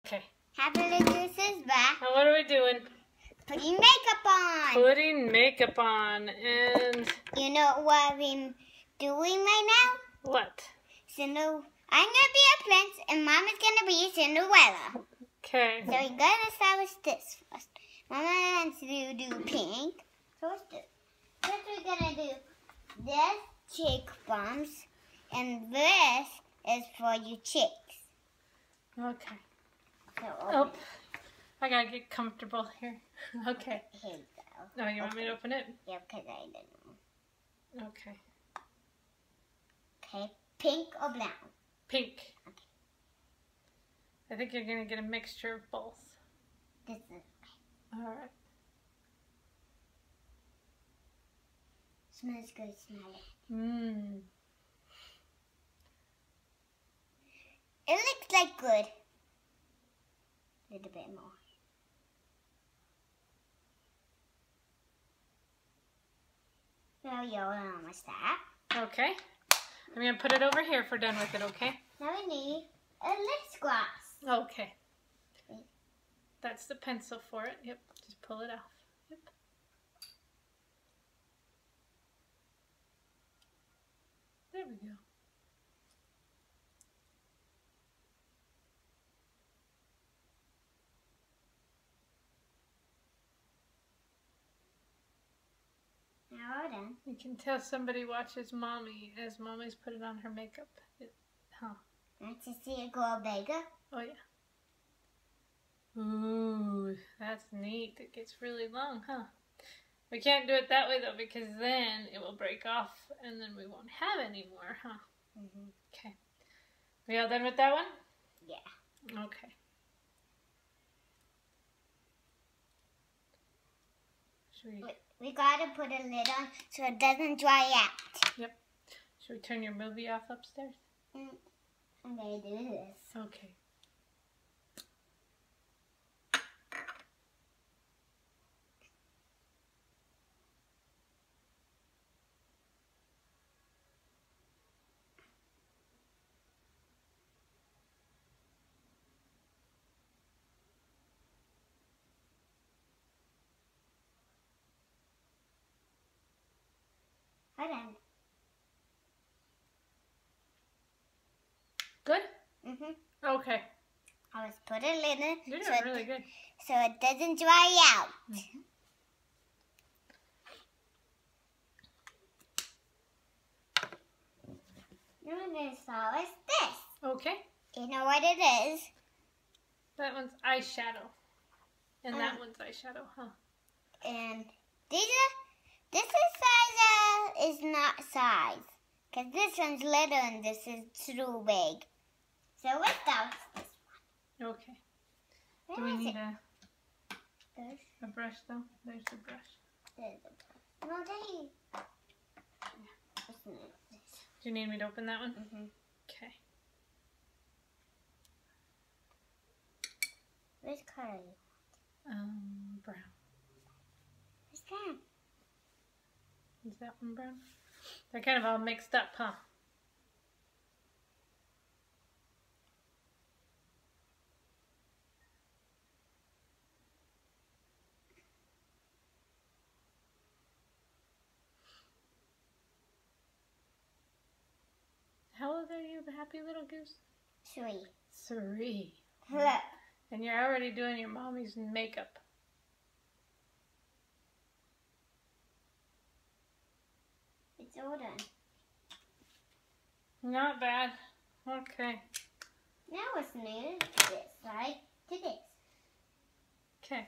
Okay. Happy Little Goose is back. Now what are we doing? Putting makeup on. Putting makeup on. And You know what we're doing right now? what? I'm gonna be a prince and Mama's gonna be Cinderella. Okay. So we're gonna start with this first. Mama wants to do pink. So what's this? First we're gonna do this cheek bumps, and this is for your cheeks. Okay. So Oh, I gotta get comfortable here. Okay. Here you go. Oh, you want me to open it? Yeah, because I didn't know. Okay. Okay, pink or brown? Pink. Okay. I think you're gonna get a mixture of both. This is Alright. smells good, smell it. Mmm. It looks like good. A little bit more. Now you're almost there. Okay. I'm gonna put it over here if we're done with it, okay? Now we need a lip gloss. Okay. That's the pencil for it. Yep. Just pull it off. Yep. There we go. Now we're done. You can tell somebody watches Mommy as Mommy's putting on her makeup. Huh. Want to see it grow bigger? Oh, yeah. Ooh, that's neat. It gets really long, huh? We can't do it that way, though, because then it will break off, and then we won't have any more, huh? Mm-hmm. Okay. We all done with that one? Yeah. Okay. Should We gotta put a lid on so it doesn't dry out. Yep. Should we turn your movie off upstairs? I'm gonna do this. Okay. Hold on. Good? Mm-hmm. Okay. I was put a lid in You're so doing really good. so it doesn't dry out. Mm-hmm. And then so is this. Okay. You know what it is? That one's eyeshadow. And that one's eyeshadow, huh? And this is not size. Because this one's little and this is too big. So without this one. Okay. Do Where we is need it? This. a brush, though? There's the brush. There's a brush. No, there. Do you need me to open that one? Mm-hmm. Okay. Which color? Brown. Which kind? Is that one brown? They're kind of all mixed up, huh? How old are you, Happy Little Goose? 3. 3. Look. And you're already doing your mommy's makeup. It's all done. Not bad. Okay. Now it's needed to this side to this. Okay.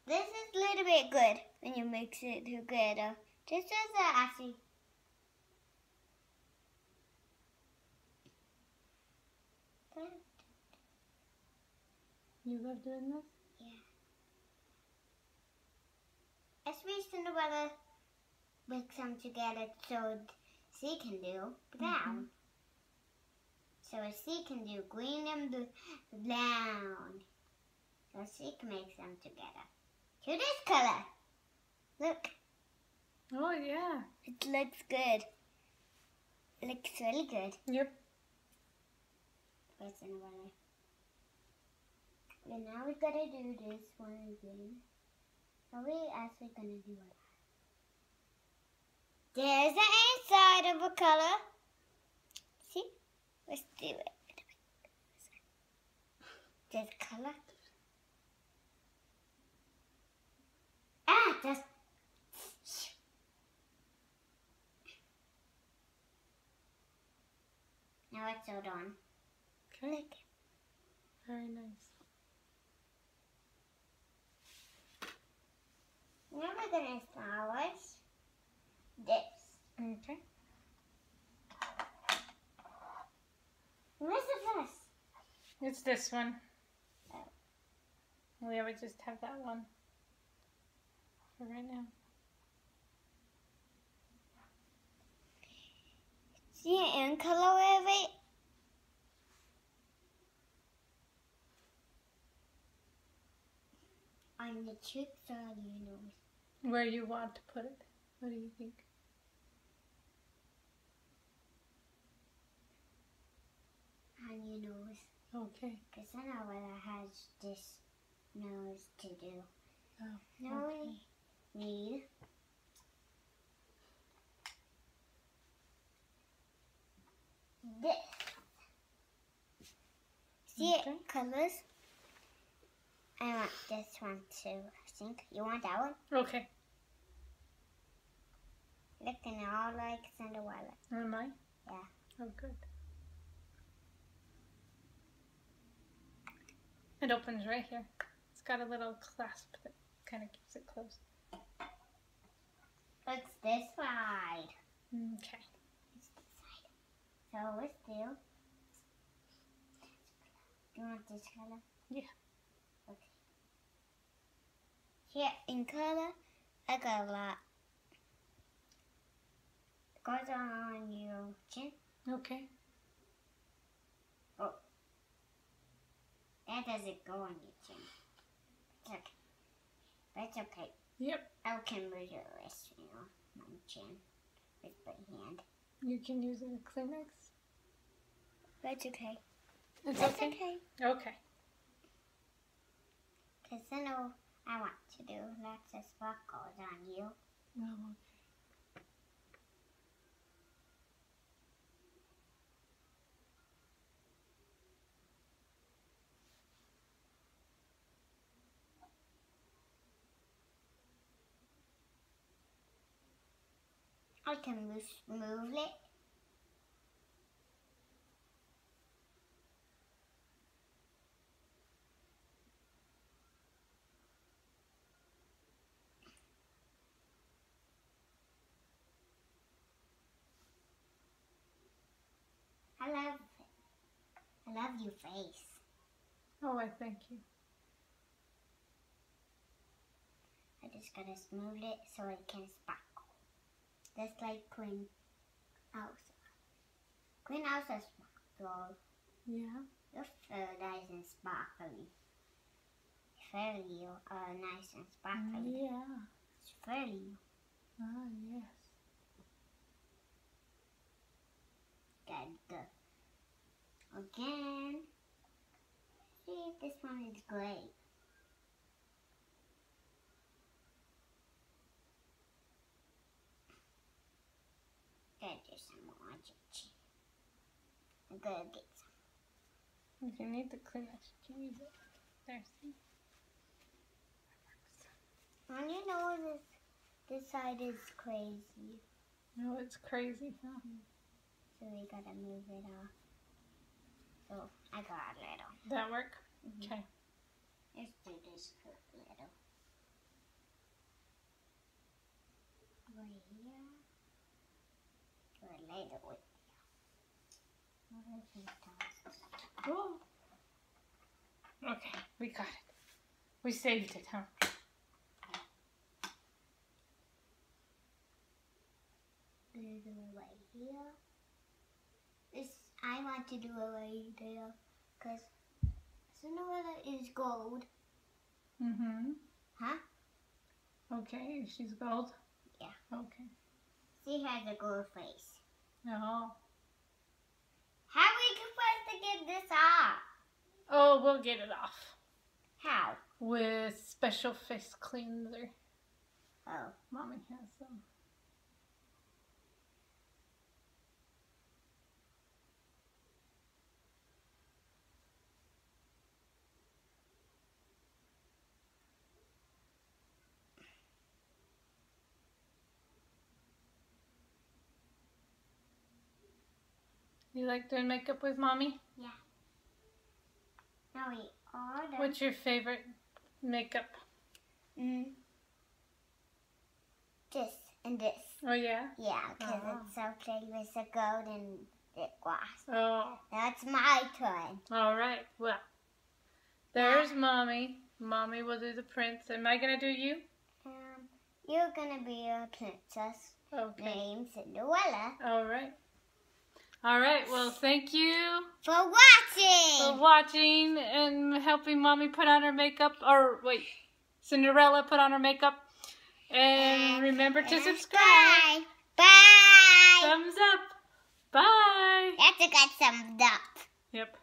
This is a little bit good when you mix it together. This is actually. You love doing this? Yeah. As we Cinderella mix them together so she can do brown. So she can do green and brown. So she can mix them together. To this color. Look. Oh, yeah. It looks good. looks really good. Yep. For Cinderella. And now we gotta do this one again. Are we actually gonna do it? There's the inside of a color. See? Let's do it. There's color. Just. Now it's all done. Okay. Very nice. Now we're gonna start this. Okay. Where's the first? It's this one. Oh. We would just have that one for right now. See it in color of it? On the cheeks or on your nose? Where you want to put it. What do you think? On your nose. Okay. Because Cinderella has this nose to do. Oh, Now okay. we need this. See Okay. it? Colors? I want this one too, I think. You want that one? Okay. Looking all like Cinderella. Am I? Yeah. Oh, good. It opens right here. It's got a little clasp that kind of keeps it closed. It's this side. Okay. It's this side. So let's do. Do you want this color? Yeah. Okay. Here in color, I got a lot. It goes on your chin. Okay. Oh. That doesn't go on your chin. It's okay. That's okay. Yep. I can move your wrist, my chin with my hand. You can use a Kleenex. That's okay. It's That's okay? okay. Okay. Because I know I want to do lots of sparkles on you. Oh, okay. I can move it. I love your face. Oh, I thank you. I just gotta smooth it so it can sparkle. Just like Queen Elsa. Queen Elsa sparkles. Yeah. Your fur nice and sparkly. Fairly nice and sparkly. Yeah. It's fairly. Ah, yes. Good. Again. See, this one is great. Gotta do some more on your chin. I'm gonna get some. If you need the Kleenex, you can use it. There, see? On your nose, this side is crazy. No, it's crazy, huh? So we gotta move it off. So I got a little. That work? Mhm. Okay. Let's do this quick little. Right here. Or later with you. Whoa. Okay, we got it. We saved it, huh? Do it right here. This I want to do it right there because Cinderella is gold. Mm-hmm. Huh? Okay, she's gold? Yeah. Okay. She has a gold face. Oh. Well, we'll get it off. How? With special face cleanser. Oh. Mommy has some. You like doing makeup with Mommy? Yeah. Now we are done. What's your favorite makeup? This and this. Oh, yeah? Yeah, because it's so pretty with the golden lip gloss. Oh. That's my turn. All right. Well, there's Mommy. Mommy will do the prince. Am I going to do you? You're going to be a princess named Cinderella. All right. All right. Well, thank you For watching. for watching and helping Mommy put on her makeup. Or, wait, Cinderella put on her makeup. And remember to subscribe. Bye. Thumbs up. Bye. That's a good thumbs up. Yep.